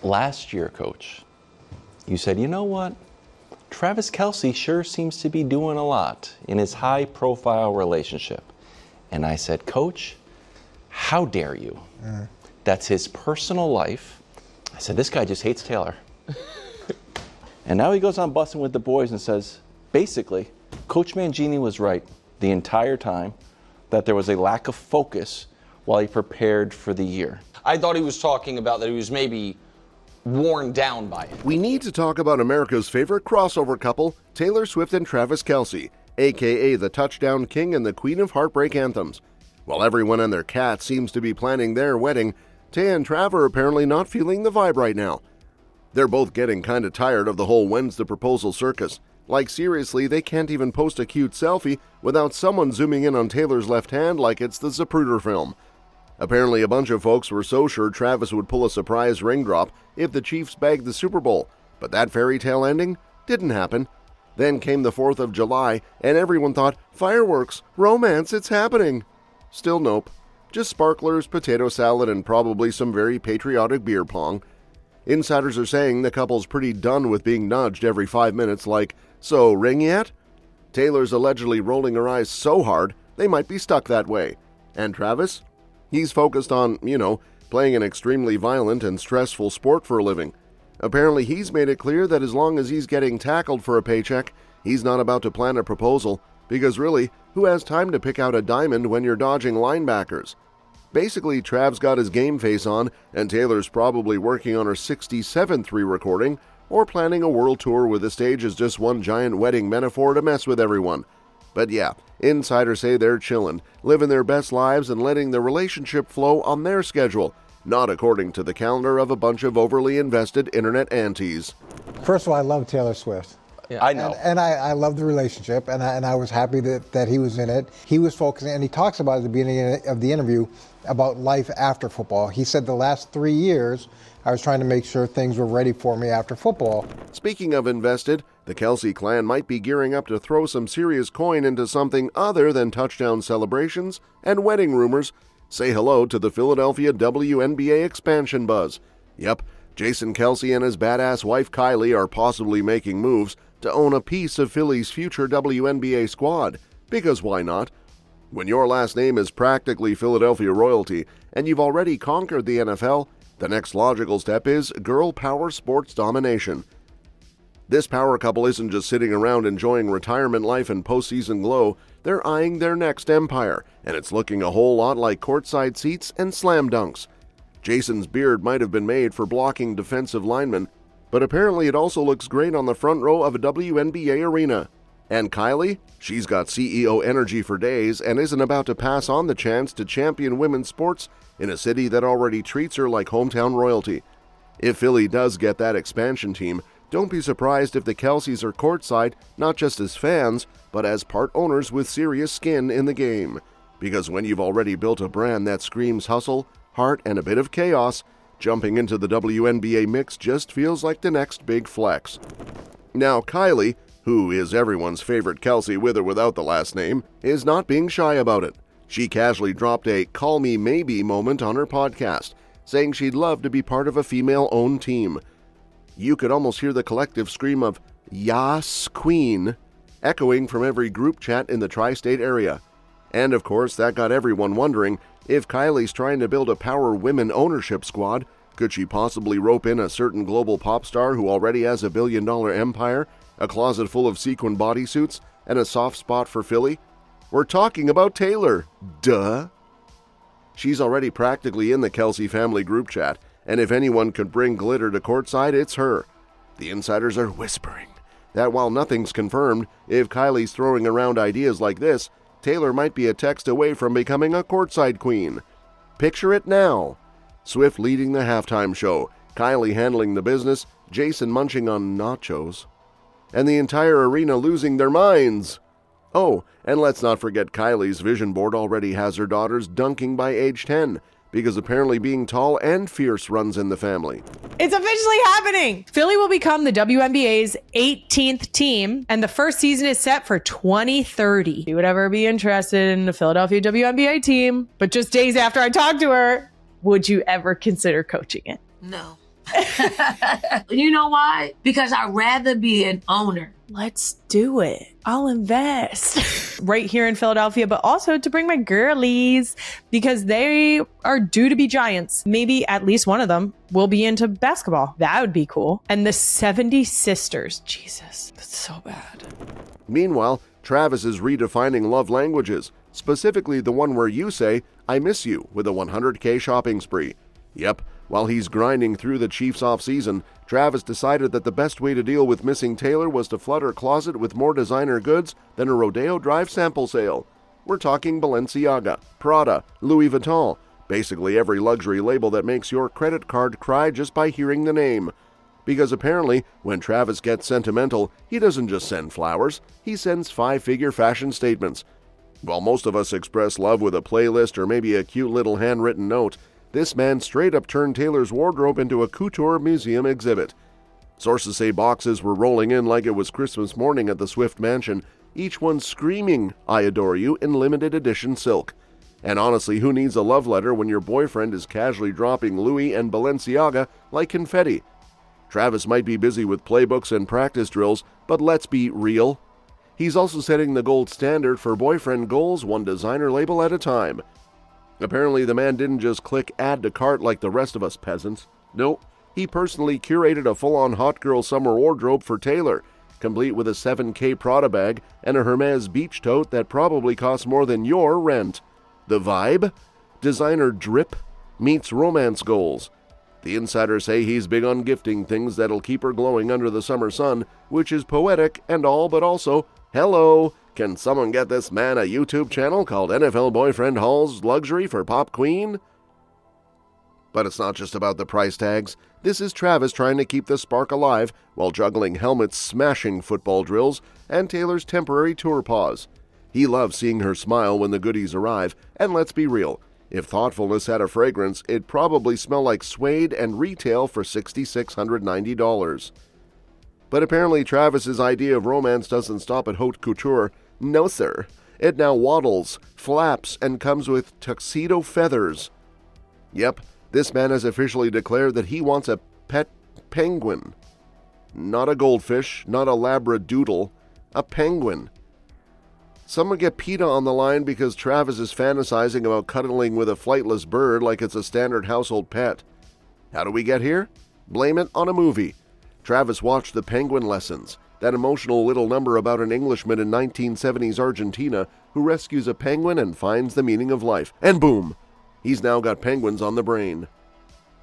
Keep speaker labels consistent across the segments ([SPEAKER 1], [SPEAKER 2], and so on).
[SPEAKER 1] Last year, Coach, you said, you know what? Travis Kelce sure seems to be doing a lot in his high-profile relationship. And I said, Coach, how dare you? That's his personal life. I said, this guy just hates Taylor. And now he goes on bussing with the boys and says, basically, Coach Mangini was right the entire time that there was a lack of focus while he prepared for the year.
[SPEAKER 2] I thought he was talking about that he was maybe worn down by it.
[SPEAKER 3] We need to talk about America's favorite crossover couple, Taylor Swift and Travis Kelce, aka the touchdown king and the queen of heartbreak anthems. While everyone and their cat seems to be planning their wedding, Tay and Trav are apparently not feeling the vibe right now. They're both getting kinda tired of the whole when's the proposal circus. Like seriously, they can't even post a cute selfie without someone zooming in on Taylor's left hand like it's the Zapruder film. Apparently a bunch of folks were so sure Travis would pull a surprise ring drop if the Chiefs bagged the Super Bowl, but that fairy tale ending didn't happen. Then came the 4th of July, and everyone thought, fireworks, romance, it's happening. Still nope. Just sparklers, potato salad, and probably some very patriotic beer pong. Insiders are saying the couple's pretty done with being nudged every 5 minutes like, so ring yet? Taylor's allegedly rolling her eyes so hard, they might be stuck that way. And Travis? He's focused on, playing an extremely violent and stressful sport for a living. Apparently he's made it clear that as long as he's getting tackled for a paycheck, he's not about to plan a proposal, because really, who has time to pick out a diamond when you're dodging linebackers? Basically, Trav's got his game face on, and Taylor's probably working on her 67th re-recording, or planning a world tour with the stage as just one giant wedding metaphor to mess with everyone. But yeah, insiders say they're chillin', living their best lives and letting the relationship flow on their schedule, not according to the calendar of a bunch of overly invested internet aunties.
[SPEAKER 4] First of all, I love Taylor Swift.
[SPEAKER 1] Yeah, I know.
[SPEAKER 4] And I love the relationship, and I was happy that he was in it. He was focusing, and he talks about at the beginning of the interview about life after football. He said the last 3 years, I was trying to make sure things were ready for me after football.
[SPEAKER 3] Speaking of invested, the Kelce clan might be gearing up to throw some serious coin into something other than touchdown celebrations and wedding rumors. Say hello to the Philadelphia WNBA expansion buzz. Yep, Jason Kelce and his badass wife Kylie are possibly making moves to own a piece of Philly's future WNBA squad. Because why not? When your last name is practically Philadelphia royalty and you've already conquered the NFL, the next logical step is girl power sports domination. This power couple isn't just sitting around enjoying retirement life and postseason glow, they're eyeing their next empire, and it's looking a whole lot like courtside seats and slam dunks. Jason's beard might have been made for blocking defensive linemen, but apparently it also looks great on the front row of a WNBA arena. And Kylie? She's got CEO energy for days and isn't about to pass on the chance to champion women's sports in a city that already treats her like hometown royalty. If Philly does get that expansion team, don't be surprised if the Kelces are courtside, not just as fans, but as part owners with serious skin in the game. Because when you've already built a brand that screams hustle, heart, and a bit of chaos, jumping into the WNBA mix just feels like the next big flex. Now Kylie, who is everyone's favorite Kelce with or without the last name, is not being shy about it. She casually dropped a call me maybe moment on her podcast, saying she'd love to be part of a female-owned team. You could almost hear the collective scream of "Yas, Queen," echoing from every group chat in the tri-state area. And of course, that got everyone wondering, if Kylie's trying to build a power women ownership squad, could she possibly rope in a certain global pop star who already has a billion-dollar empire, a closet full of sequin bodysuits, and a soft spot for Philly? We're talking about Taylor. Duh. She's already practically in the Kelce family group chat, and if anyone could bring glitter to courtside, it's her. The insiders are whispering that while nothing's confirmed, if Kylie's throwing around ideas like this, Taylor might be a text away from becoming a courtside queen. Picture it now. Swift leading the halftime show, Kylie handling the business, Jason munching on nachos, and the entire arena losing their minds. Oh, and let's not forget Kylie's vision board already has her daughters dunking by age 10, because apparently being tall and fierce runs in the family.
[SPEAKER 5] It's officially happening! Philly will become the WNBA's 18th team, and the first season is set for 2030. You would ever be interested in the Philadelphia WNBA team, but just days after I talked to her, would you ever consider coaching it?
[SPEAKER 6] No. You know why? Because I'd rather be an owner.
[SPEAKER 5] Let's do it. I'll invest right here in Philadelphia, but also to bring my girlies because they are due to be giants. Maybe at least one of them will be into basketball. That would be cool. And the 70 sisters. Jesus, that's so bad.
[SPEAKER 3] Meanwhile, Travis is redefining love languages, specifically the one where you say, I miss you, with a $100K shopping spree. Yep, while he's grinding through the Chiefs offseason, Travis decided that the best way to deal with missing Taylor was to flood her closet with more designer goods than a Rodeo Drive sample sale. We're talking Balenciaga, Prada, Louis Vuitton, basically every luxury label that makes your credit card cry just by hearing the name. Because apparently, when Travis gets sentimental, he doesn't just send flowers, he sends five-figure fashion statements. While most of us express love with a playlist or maybe a cute little handwritten note, this man straight up turned Taylor's wardrobe into a couture museum exhibit. Sources say boxes were rolling in like it was Christmas morning at the Swift mansion, each one screaming, I adore you, in limited edition silk. And honestly, who needs a love letter when your boyfriend is casually dropping Louis and Balenciaga like confetti? Travis might be busy with playbooks and practice drills, but let's be real. He's also setting the gold standard for boyfriend goals one designer label at a time. Apparently, the man didn't just click add to cart like the rest of us peasants. Nope, he personally curated a full-on hot girl summer wardrobe for Taylor, complete with a $7K Prada bag and a Hermes beach tote that probably costs more than your rent. The vibe? Designer drip meets romance goals. The insiders say he's big on gifting things that'll keep her glowing under the summer sun, which is poetic and all, but also, hello, can someone get this man a YouTube channel called NFL Boyfriend Hall's Luxury for Pop Queen? But it's not just about the price tags. This is Travis trying to keep the spark alive while juggling helmets smashing football drills and Taylor's temporary tour pause. He loves seeing her smile when the goodies arrive, and let's be real, if thoughtfulness had a fragrance, it'd probably smell like suede and retail for $6,690. But apparently Travis's idea of romance doesn't stop at haute couture. No, sir. It now waddles, flaps, and comes with tuxedo feathers. Yep, this man has officially declared that he wants a pet penguin. Not a goldfish, not a labradoodle, a penguin. Someone get PETA on the line because Travis is fantasizing about cuddling with a flightless bird like it's a standard household pet. How do we get here? Blame it on a movie. Travis watched The Penguin Lessons, that emotional little number about an Englishman in 1970s Argentina who rescues a penguin and finds the meaning of life. And boom! He's now got penguins on the brain.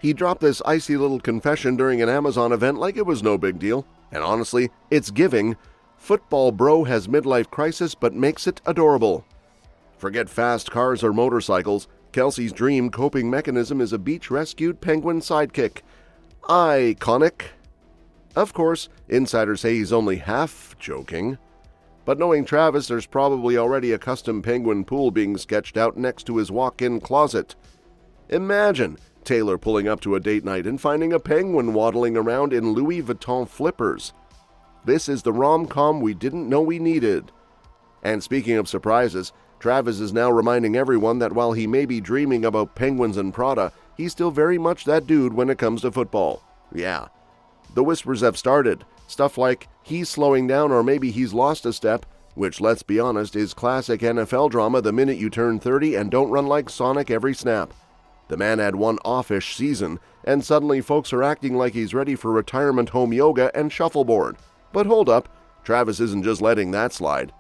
[SPEAKER 3] He dropped this icy little confession during an Amazon event like it was no big deal. And honestly, it's giving. Football bro has midlife crisis but makes it adorable. Forget fast cars or motorcycles. Kelsey's dream coping mechanism is a beach-rescued penguin sidekick. Iconic. Of course, insiders say he's only half joking. But knowing Travis, there's probably already a custom penguin pool being sketched out next to his walk-in closet. Imagine Taylor pulling up to a date night and finding a penguin waddling around in Louis Vuitton flippers. This is the rom-com we didn't know we needed. And speaking of surprises, Travis is now reminding everyone that while he may be dreaming about penguins and Prada, he's still very much that dude when it comes to football. Yeah. The whispers have started. Stuff like, he's slowing down or maybe he's lost a step, which, let's be honest, is classic NFL drama the minute you turn 30 and don't run like Sonic every snap. The man had one off-ish season, and suddenly folks are acting like he's ready for retirement home yoga and shuffleboard. But hold up, Travis isn't just letting that slide.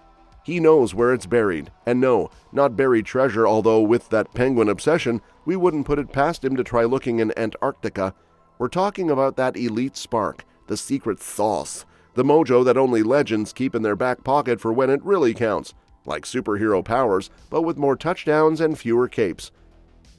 [SPEAKER 3] He knows where it's buried. And no, not buried treasure, although with that penguin obsession, we wouldn't put it past him to try looking in Antarctica. We're talking about that elite spark, the secret sauce, the mojo that only legends keep in their back pocket for when it really counts, like superhero powers, but with more touchdowns and fewer capes.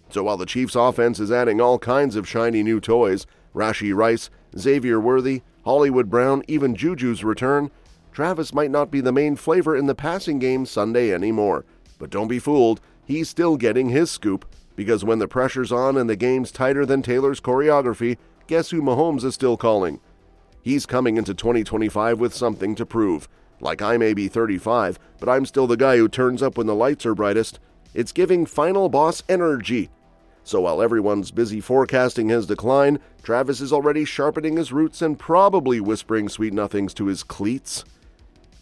[SPEAKER 3] So while the Chiefs' offense is adding all kinds of shiny new toys, Rashee Rice, Xavier Worthy, Hollywood Brown, even Juju's return, Travis might not be the main flavor in the passing game Sunday anymore. But don't be fooled, he's still getting his scoop, because when the pressure's on and the game's tighter than Taylor's choreography, guess who Mahomes is still calling? He's coming into 2025 with something to prove. Like I may be 35, but I'm still the guy who turns up when the lights are brightest. It's giving final boss energy. So while everyone's busy forecasting his decline, Travis is already sharpening his roots and probably whispering sweet nothings to his cleats.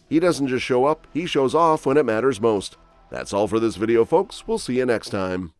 [SPEAKER 3] He doesn't just show up, he shows off when it matters most. That's all for this video, folks. We'll see you next time.